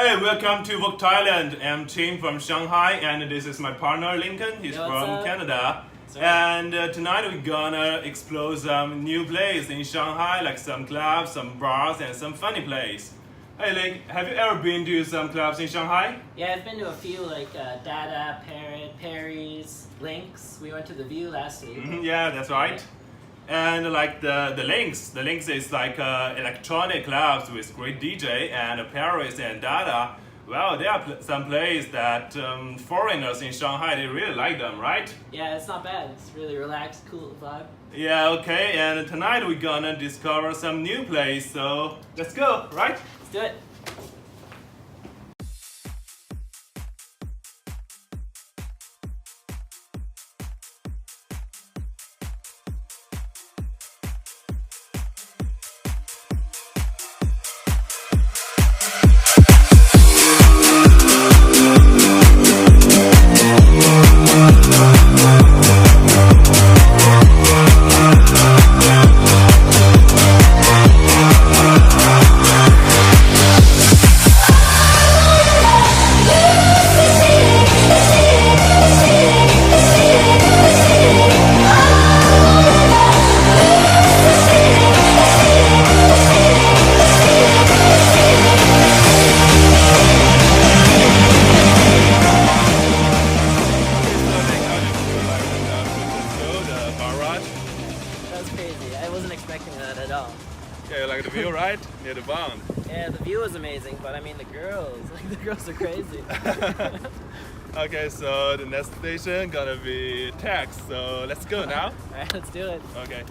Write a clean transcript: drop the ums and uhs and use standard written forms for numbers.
Hey, welcome to WOOK Thailand. I'm Tim from Shanghai, and this is my partner Lincoln. He's Yo, what's from up? Canada. Sorry. And tonight we're gonna explore some new places in Shanghai, like some clubs, some bars, and some funny places. Hey, Link, have you ever been to some clubs in Shanghai? Yeah, I've been to a few like Dada, Parrot, Perry's, Lynx. We went to the View last week. Yeah, that's right. And like the Lynx is like electronic clubs with great DJ, and Paris and Dada. Well, there are some places that foreigners in Shanghai, they really like them, right? Yeah, it's not bad. It's really relaxed, cool vibe. Yeah, okay, and tonight we're gonna discover some new place, so let's go, right? Let's do it. That was crazy. I wasn't expecting that at all. Yeah, you like the view, right? Near the bond. Yeah, the view was amazing, but I mean the girls, the girls are crazy. Okay, so the next station gonna be Tax, so let's go now. Alright, let's do it. Okay.